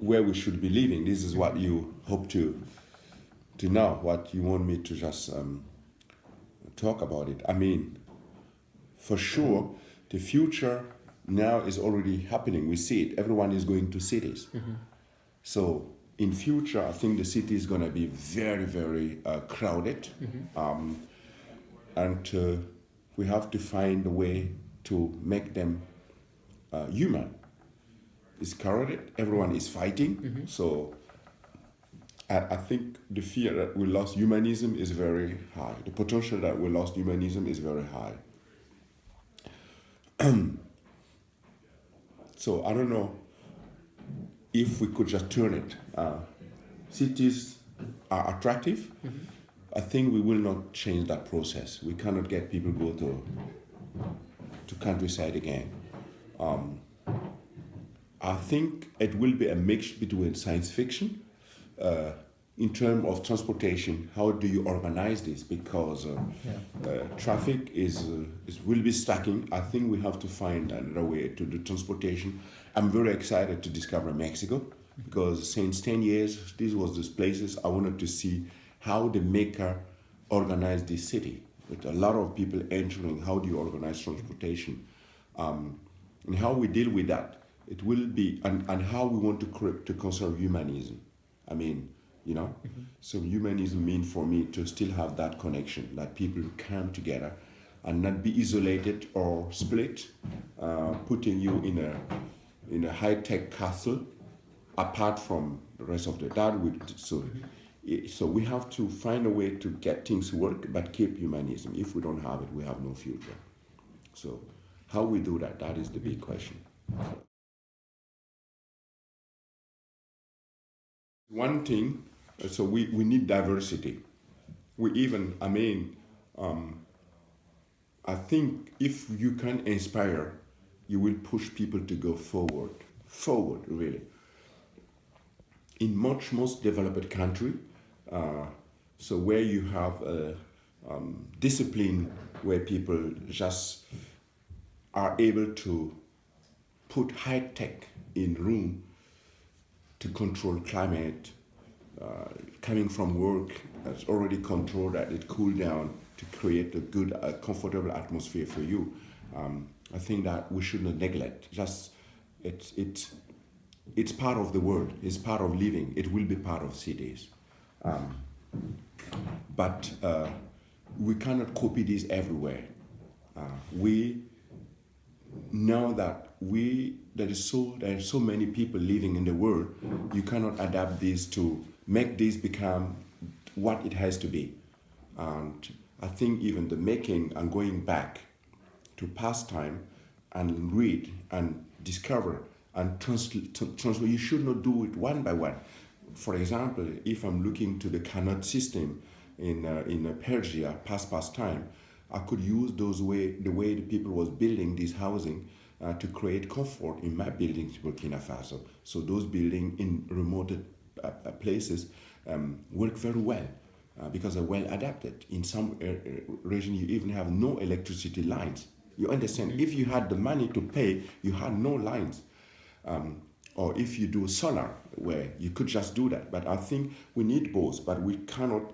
where we should be living. This is what you hope to know, what you want me to just talk about it. I mean, for sure, the future now is already happening. We see it. Everyone is going to cities. So in future, I think the city is going to be very, very crowded. And we have to find a way to make them human. It's crowded. Everyone is fighting. So I think the fear that we lost humanism is very high. The potential that we lost humanism is very high. So I don't know if we could just turn it. Cities are attractive. I think we will not change that process. We cannot get people go to countryside again. I think it will be a mix between science fiction. In terms of transportation, how do you organize this? Because traffic will be stacking. I think we have to find another way to do transportation. I'm very excited to discover Mexico, because since 10 years, this was the places I wanted to see how the maker organized this city. With a lot of people entering, how do you organize transportation? And how we deal with that. It will be, and how we want to conserve humanism. I mean, you know, so humanism means for me to still have that connection, that people come together and not be isolated or split, putting you in a high-tech castle apart from the rest of the so we have to find a way to get things to work but keep humanism. If we don't have it, we have no future. So how we do that, that is the big question. One thing, so we need diversity. We even, I think if you can inspire, you will push people to go forward really. In most developed country, so where you have discipline, where people just are able to put high tech in room to control climate, coming from work, that's already controlled that it cool down to create a good, comfortable atmosphere for you. I think that we should not neglect. Just it's part of the world. It's part of living. It will be part of cities, but we cannot copy this everywhere. We know that there is so many people living in the world. You cannot adapt this to make this become what it has to be. And I think even the making and going back to past time and read and discover and translate, you should not do it one by one. For example, if I'm looking to the Canot system in Persia, past time, I could use the way the people was building this housing to create comfort in my buildings in Burkina Faso. So those buildings in remote places work very well because they're well adapted. In some region, you even have no electricity lines. You understand? If you had the money to pay, you had no lines. Or if you do solar, where you could just do that. But I think we need both, but we cannot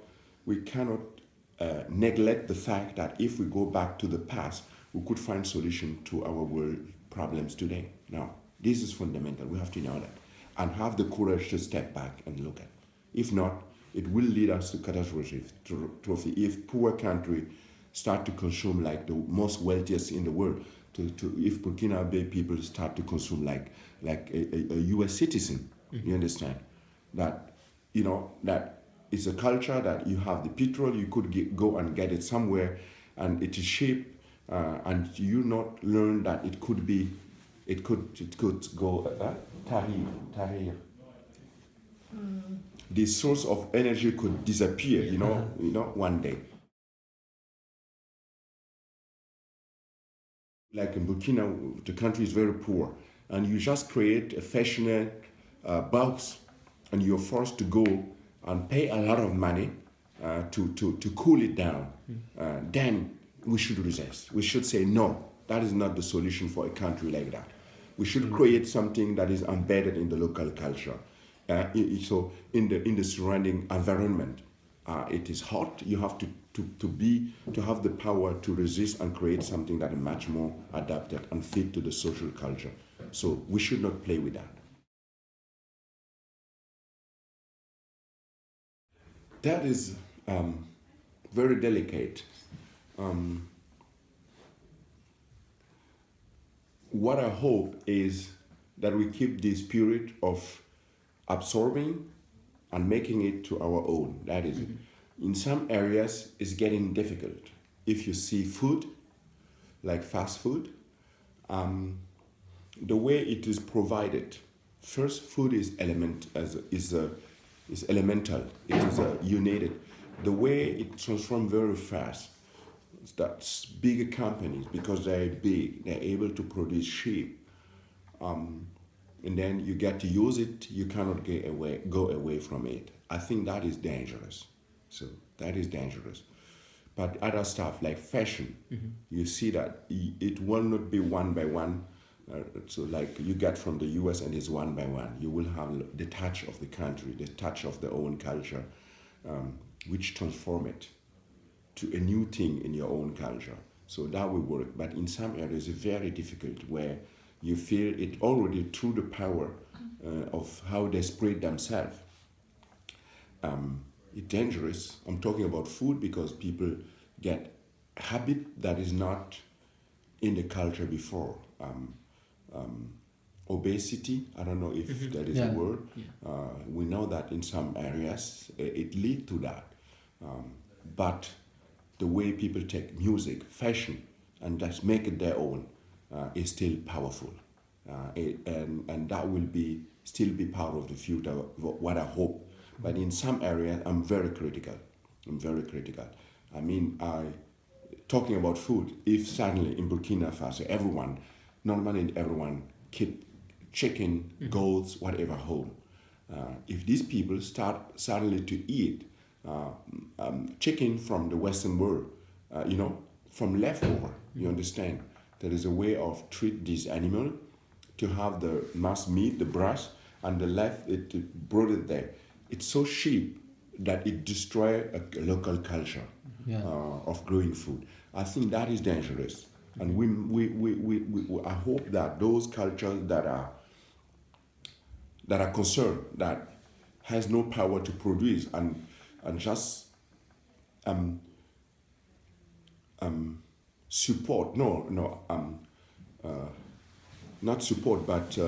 neglect the fact that if we go back to the past, we could find solution to our world problems today. Now, this is fundamental. We have to know that and have the courage to step back and look at. If not, it will lead us to catastrophe. If poor country start to consume like the most wealthiest in the world, if Burkina Faso people start to consume like a U.S. citizen, you understand that that it's a culture that you have the petrol, you could go and get it somewhere, and it is cheap, and you not learn that it could go tahrir. The source of energy could disappear, one day. Like in Burkina, the country is very poor, and you just create a fashionable box, and you're forced to go and pay a lot of money to cool it down. Then we should resist. We should say, no, that is not the solution for a country like that. We should create something that is embedded in the local culture. So in the surrounding environment, it is hot. You have to have the power to resist and create something that is much more adapted and fit to the social culture. So we should not play with that. That is very delicate. What I hope is that we keep the spirit of absorbing and making it to our own. That is, in some areas, it's getting difficult. If you see food, like fast food, the way it is provided, first, food is elemental. It is united. The way it transforms very fast. That's bigger companies, because they're big, they're able to produce cheap. And then you get to use it, you cannot go away from it. I think that is dangerous. So that is dangerous. But other stuff like fashion, you see that it will not be one by one. So like you get from the US and it's one by one. You will have the touch of the country, the touch of their own culture, which transform it to a new thing in your own culture. So that will work. But in some areas, it's very difficult where you feel it already through the power of how they spread themselves. It's dangerous. I'm talking about food because people get habit that is not in the culture before. Obesity, I don't know if that is a word. We know that in some areas it leads to that. But the way people take music, fashion, and just make it their own is still powerful. And that will still be part of the future, what I hope. But in some areas, I'm very critical. I mean, talking about food, if suddenly in Burkina Faso, normally everyone keep chicken, goats, whatever home. If these people start suddenly to eat chicken from the Western world, from leftover, you understand? There is a way of treat this animal to have the mass meat, the breast, and the left, it brought it there. It's so cheap that it destroys a local culture of growing food. I think that is dangerous. And I hope that those cultures that are concerned, that has no power to produce and just support, not support, but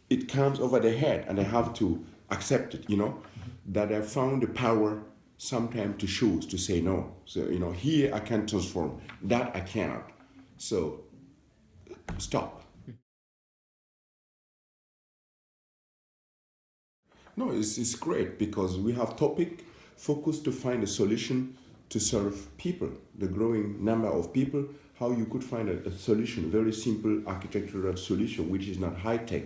it comes over their head and they have to accept it, that I found the power sometimes to choose, to say no. So, here I can transform, that I cannot. So, stop. No, it's great because we have topic focused to find a solution to serve people, the growing number of people, how you could find a solution, very simple architectural solution, which is not high-tech,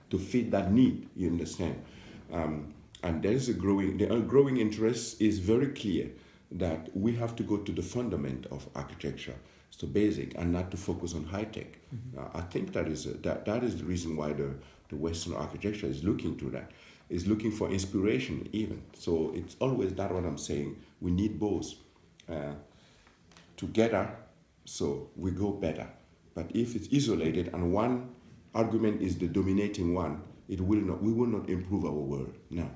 to fit that need, you understand? And there's the growing interest is very clear that we have to go to the fundament of architecture, so basic, and not to focus on high-tech. I think that is the reason why the Western architecture is looking to that, is looking for inspiration even. So it's always that what I'm saying, we need both together, so we go better. But if it's isolated and one argument is the dominating one, we will not improve our world. No.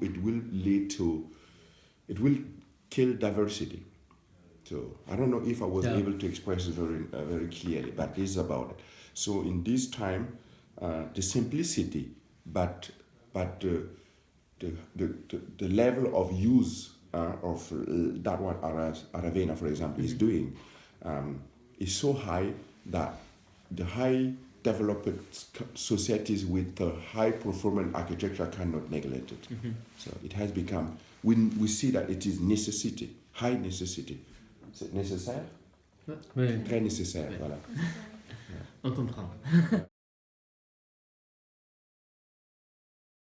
It will kill diversity. So I don't know if I was able to express it very clearly, but this is about it. So in this time, the simplicity, but the level of use of that what Aravena, for example, is doing is so high that the high developed societies with high performance architecture cannot neglect it. So it has become, we see that it is necessity, high necessity. C'est nécessaire? Oui. Très nécessaire, Oui. voilà. On comprend.